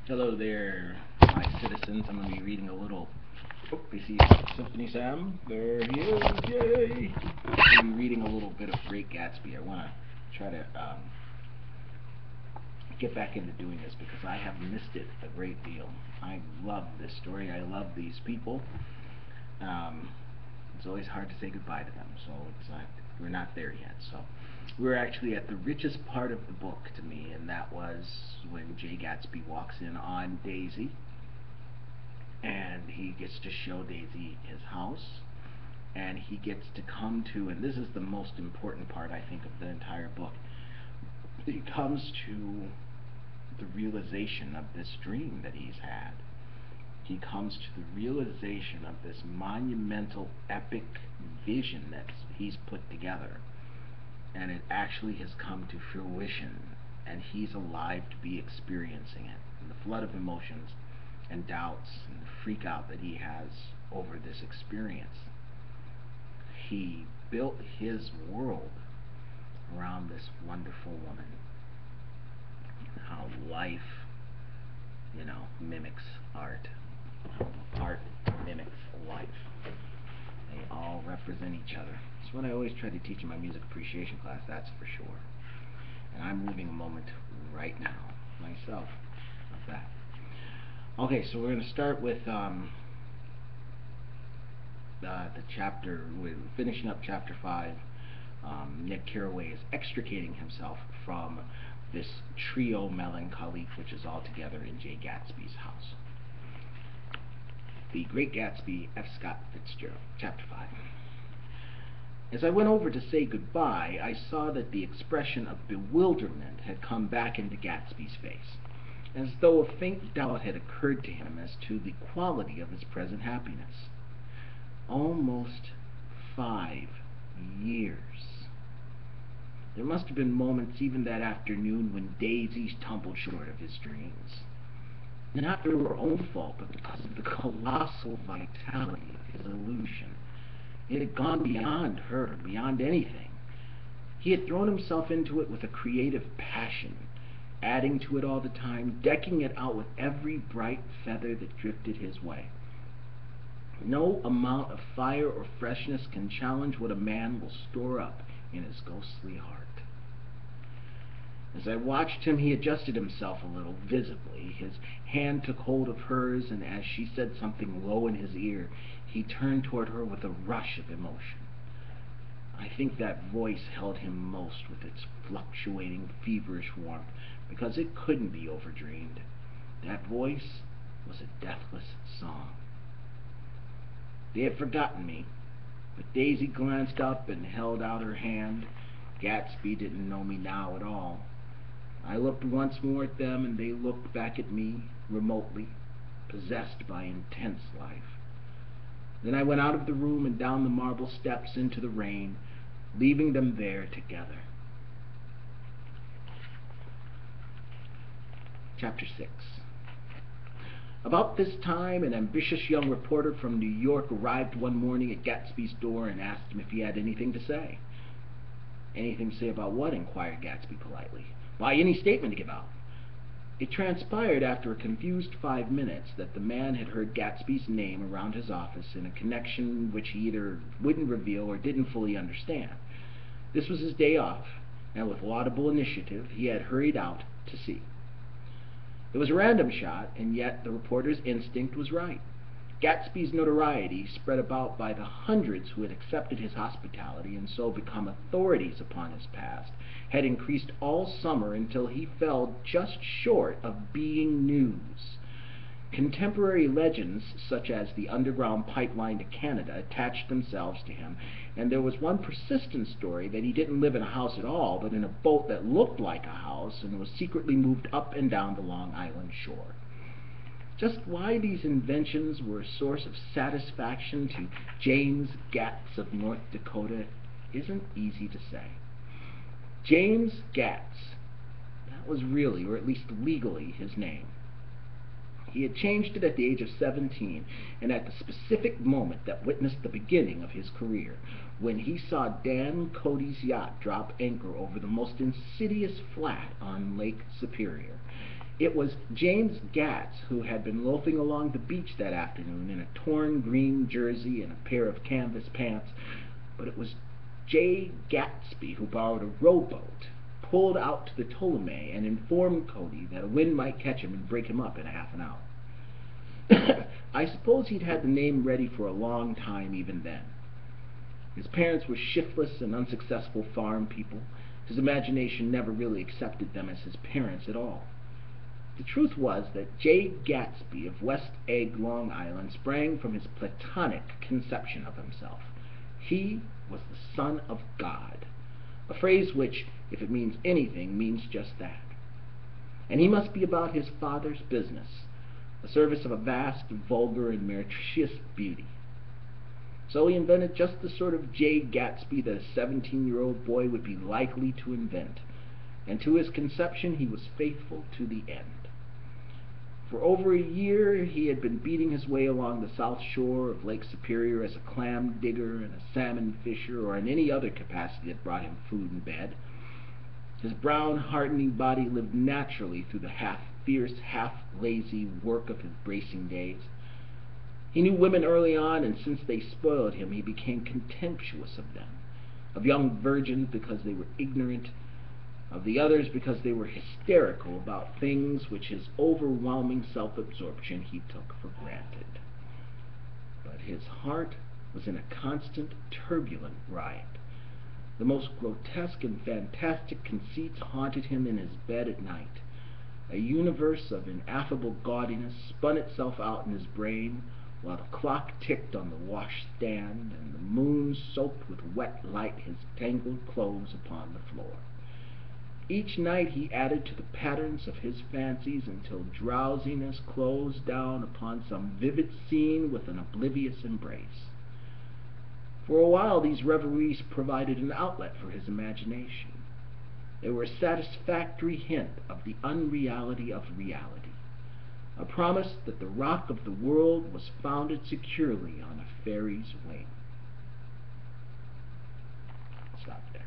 Hello there, my citizens. I'm going to be reading a little. Oh, I see Symphony Sam. There he is. Yay! I'm going to be reading a little bit of Great Gatsby. I want to try to get back into doing this because I have missed it a great deal. I love this story. I love these people. Um, it's always hard to say goodbye to them, so we're not there yet. So we're actually at the richest part of the book to me, and that was when Jay Gatsby walks in on Daisy, and he gets to show Daisy his house, and he gets to come to, and this is the most important part, I think, of the entire book. He comes to the realization of this dream that he's had. He comes to the realization of this monumental, epic vision that he's put together, and it actually has come to fruition, and he's alive to be experiencing it. And the flood of emotions and doubts and the freak out that he has over this experience. He built his world around this wonderful woman. How life, mimics art. How art mimics life. They all represent each other. That's what I always try to teach in my music appreciation class, that's for sure. And I'm living a moment right now, myself, of that. Okay, so we're going to start with the chapter, we're finishing up chapter 5. Nick Carraway is extricating himself from this trio melancholique which is all together in Jay Gatsby's house. The Great Gatsby, F. Scott Fitzgerald, chapter 5. As I went over to say goodbye, I saw that the expression of bewilderment had come back into Gatsby's face, as though a faint doubt had occurred to him as to the quality of his present happiness. Almost 5 years. There must have been moments even that afternoon when Daisy tumbled short of his dreams. Not through her own fault, but because of the colossal vitality of his illusion. It had gone beyond her, beyond anything. He had thrown himself into it with a creative passion, adding to it all the time, decking it out with every bright feather that drifted his way. No amount of fire or freshness can challenge what a man will store up in his ghostly heart. As I watched him, he adjusted himself a little, visibly. His hand took hold of hers, and as she said something low in his ear, he turned toward her with a rush of emotion. I think that voice held him most with its fluctuating, feverish warmth, because it couldn't be overdreamed. That voice was a deathless song. They had forgotten me, but Daisy glanced up and held out her hand. Gatsby didn't know me now at all. I looked once more at them, and they looked back at me, remotely, possessed by intense life. Then I went out of the room and down the marble steps into the rain, leaving them there together. Chapter 6. About this time, an ambitious young reporter from New York arrived one morning at Gatsby's door and asked him if he had anything to say. Anything to say about what? Inquired Gatsby politely. Why, any statement to give out. It transpired after a confused 5 minutes that the man had heard Gatsby's name around his office in a connection which he either wouldn't reveal or didn't fully understand. This was his day off, and with laudable initiative he had hurried out to see. It was a random shot, and yet the reporter's instinct was right. Gatsby's notoriety, spread about by the hundreds who had accepted his hospitality and so become authorities upon his past, had increased all summer until he fell just short of being news. Contemporary legends, such as the underground pipeline to Canada, attached themselves to him, and there was one persistent story that he didn't live in a house at all, but in a boat that looked like a house and was secretly moved up and down the Long Island shore. Just why these inventions were a source of satisfaction to James Gatz of North Dakota isn't easy to say. James Gatz, that was really, or at least legally, his name. He had changed it at the age of 17, and at the specific moment that witnessed the beginning of his career, when he saw Dan Cody's yacht drop anchor over the most insidious flat on Lake Superior. It was James Gatz who had been loafing along the beach that afternoon in a torn green jersey and a pair of canvas pants, but it was J. Gatsby who borrowed a rowboat, pulled out to the Ptolemy, and informed Cody that a wind might catch him and break him up in half an hour. I suppose he'd had the name ready for a long time even then. His parents were shiftless and unsuccessful farm people. His imagination never really accepted them as his parents at all. The truth was that J. Gatsby of West Egg, Long Island, sprang from his Platonic conception of himself. He was the Son of God, a phrase which, if it means anything, means just that. And he must be about his Father's business, the service of a vast, vulgar, and meretricious beauty. So he invented just the sort of J. Gatsby that a 17-year-old boy would be likely to invent, and to his conception he was faithful to the end. For over a year he had been beating his way along the south shore of Lake Superior as a clam digger and a salmon fisher, or in any other capacity that brought him food and bed. His brown, hardening body lived naturally through the half-fierce, half-lazy work of his bracing days. He knew women early on, and since they spoiled him, he became contemptuous of them, of young virgins because they were ignorant, of the others because they were hysterical about things which his overwhelming self-absorption he took for granted. But his heart was in a constant, turbulent riot. The most grotesque and fantastic conceits haunted him in his bed at night. A universe of ineffable gaudiness spun itself out in his brain, while the clock ticked on the washstand, and the moon soaked with wet light his tangled clothes upon the floor. Each night he added to the patterns of his fancies until drowsiness closed down upon some vivid scene with an oblivious embrace. For a while these reveries provided an outlet for his imagination. They were a satisfactory hint of the unreality of reality, a promise that the rock of the world was founded securely on a fairy's wing. Stop there.